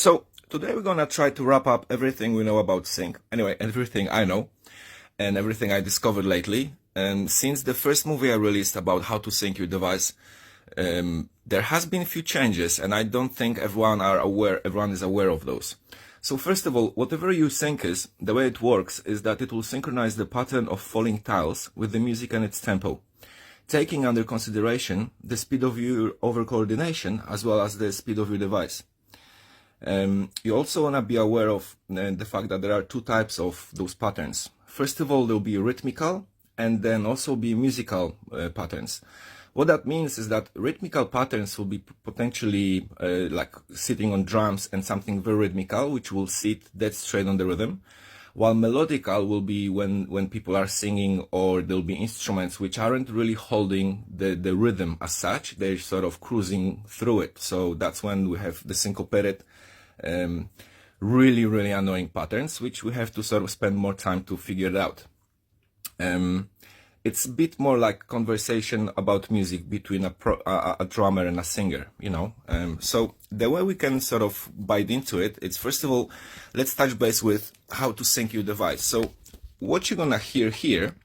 So today we're gonna try to wrap up everything we know about sync. Anyway, everything I know and everything I discovered lately. And since the first movie I released about how to sync your device, there has been a few changes, and I don't think everyone is aware of those. So first of all, whatever your sync is, the way it works is that it will synchronize the pattern of falling tiles with the music and its tempo, taking under consideration the speed of your over coordination as well as the speed of your device. You also want to be aware of the fact that there are two types of those patterns. First of all, there will be rhythmical and then also be musical patterns. What that means is that rhythmical patterns will be potentially like sitting on drums and something very rhythmical, which will sit dead straight on the rhythm, while melodical will be when people are singing, or there'll be instruments which aren't really holding the rhythm as such. They're sort of cruising through it. So that's when we have the syncopated, really annoying patterns, which we have to sort of spend more time to figure it out. It's a bit more like conversation about music between a drummer and a singer, you know. So the way we can sort of bite into it is, first of all, let's touch base with how to sync your device. So what you're gonna hear here,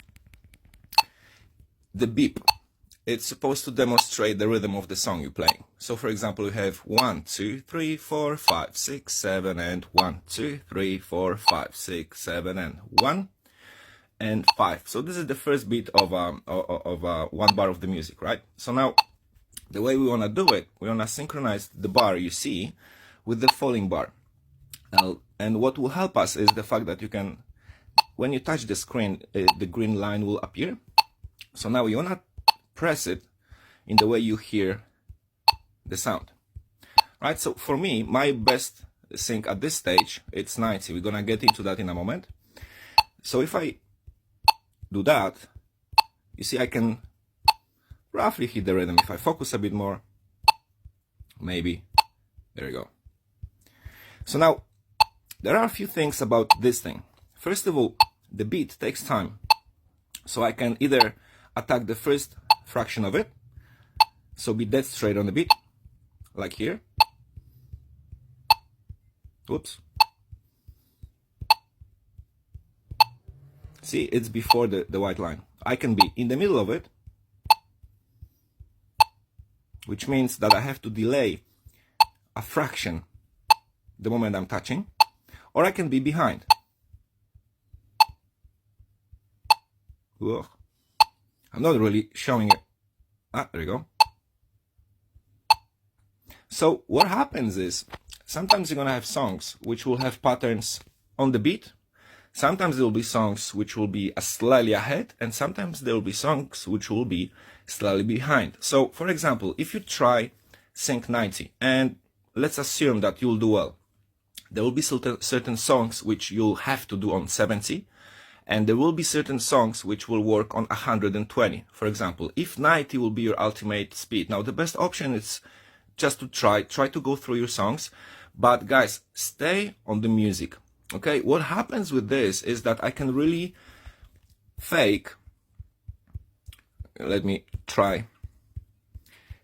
the beep, it's supposed to demonstrate the rhythm of the song you're playing. So for example, we have 1, 2, 3, 4, 5, 6, 7, and 1, 2, 3, 4, 5, 6, 7, and 1. And 5. So this is the first beat of one bar of the music, right? So now, the way we want to do it, we want to synchronize the bar you see with the falling bar. And what will help us is the fact that you can, when you touch the screen, the green line will appear. So now you want to press it in the way you hear the sound, right? So for me, my best sync at this stage, it's 90. We're going to get into that in a moment. So if I do that, you see I can roughly hit the rhythm. If I focus a bit more, maybe, there we go. So now, there are a few things about this thing. First of all, the beat takes time. So I can either attack the first fraction of it, so be dead straight on the beat, like here. Oops. See, it's before the white line. I can be in the middle of it, which means that I have to delay a fraction the moment I'm touching, or I can be behind. Ugh. I'm not really showing it. Ah, there you go. So what happens is, sometimes you're gonna have songs which will have patterns on the beat. Sometimes there will be songs which will be slightly ahead, and sometimes there will be songs which will be slightly behind. So, for example, if you try sync 90, and let's assume that you'll do well, there will be certain songs which you'll have to do on 70, and there will be certain songs which will work on 120. For example, if 90 will be your ultimate speed. Now, the best option is just to try to go through your songs, but guys, stay on the music. Okay, what happens with this is that I can really fake. Let me try.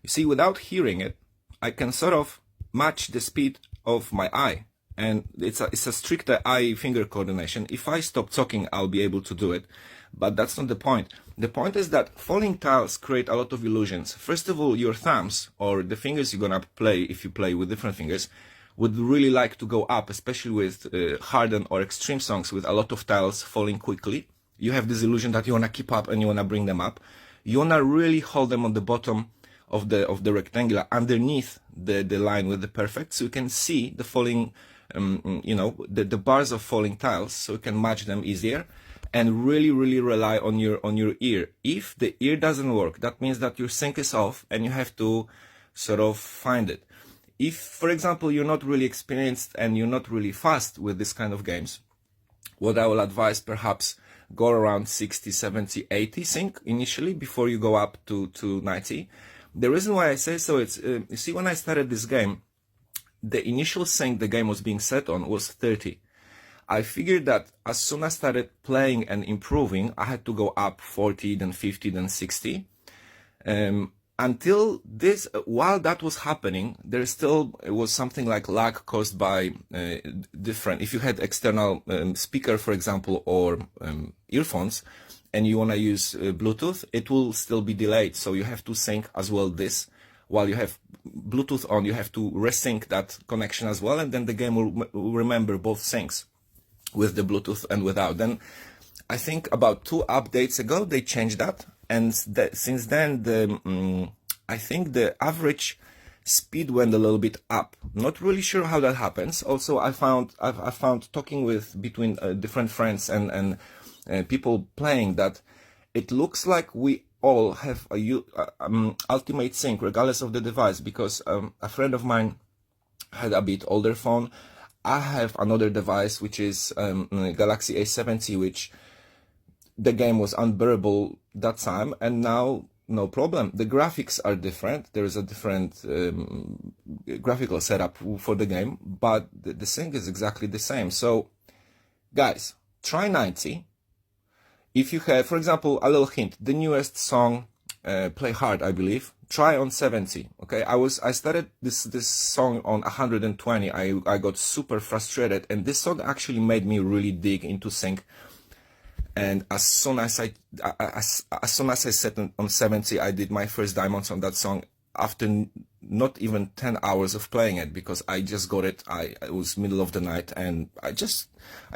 You see, without hearing it, I can sort of match the speed of my eye, and it's a stricter eye-finger coordination. If I stop talking, I'll be able to do it, but that's not the point. The point is that falling tiles create a lot of illusions. First of all, your thumbs, or the fingers you're gonna play if you play with different fingers, would really like to go up, especially with hardened or extreme songs with a lot of tiles falling quickly. You have this illusion that you want to keep up and you want to bring them up. You want to really hold them on the bottom of the rectangular, underneath the line with the perfect, so you can see the falling, you know, the bars of falling tiles, so you can match them easier, and really rely on your ear. If the ear doesn't work, that means that your sync is off and you have to sort of find it. If, for example, you're not really experienced and you're not really fast with this kind of games, what I will advise, perhaps go around 60, 70, 80 sync initially before you go up to 90. The reason why I say so, it's, you see, when I started this game, the initial sync the game was being set on was 30. I figured that as soon as I started playing and improving, I had to go up 40, then 50, then 60. until this, while that was happening, there still was something like lag caused by different, if you had external speaker, for example, or earphones, and you want to use Bluetooth, it will still be delayed. So you have to sync as well this. While you have Bluetooth on, you have to resync that connection as well, and then the game will remember both syncs with the Bluetooth and without. Then I think about 2 updates ago, they changed that. And since then, I think the average speed went a little bit up. Not really sure how that happens. Also, I found talking with between different friends and people playing that it looks like we all have a ultimate sync regardless of the device, because a friend of mine had a bit older phone. I have another device which is Galaxy A70, which the game was unbearable that time, and now no problem. The graphics are different. There is a different graphical setup for the game, but the sync is exactly the same. So guys, try 90. If you have, for example, a little hint, the newest song, Play Hard, I believe, try on 70. Okay, I started this song on 120. I got super frustrated, and this song actually made me really dig into sync. And as soon as I set on 70, I did my first diamonds on that song after not even 10 hours of playing it, because I just got it. It was middle of the night, and I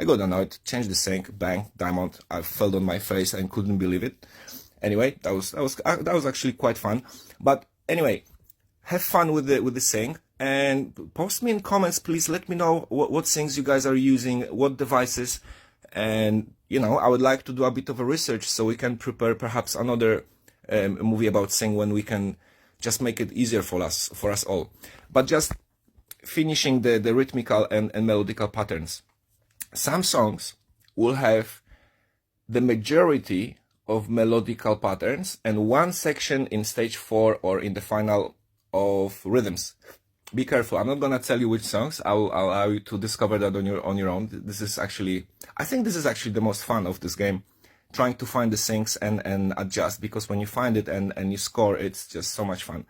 got annoyed, changed the sync, bang, diamond. I fell on my face and couldn't believe it. Anyway, that was actually quite fun. But anyway, have fun with the sync, and post me in comments, please. Let me know what syncs you guys are using, what devices. And I would like to do a bit of a research so we can prepare perhaps another movie about sync, when we can just make it easier for us all. But just finishing the rhythmical and melodical patterns. Some songs will have the majority of melodical patterns and one section in stage 4 or in the final of rhythms. Be careful. I'm not gonna tell you which songs. I'll allow you to discover that on your own. I think this is actually the most fun of this game, trying to find the syncs and adjust, because when you find it and you score, it's just so much fun.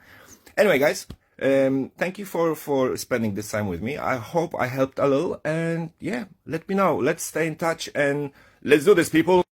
Anyway, guys, thank you for spending this time with me. I hope I helped a little, and yeah, let me know. Let's stay in touch and let's do this, people.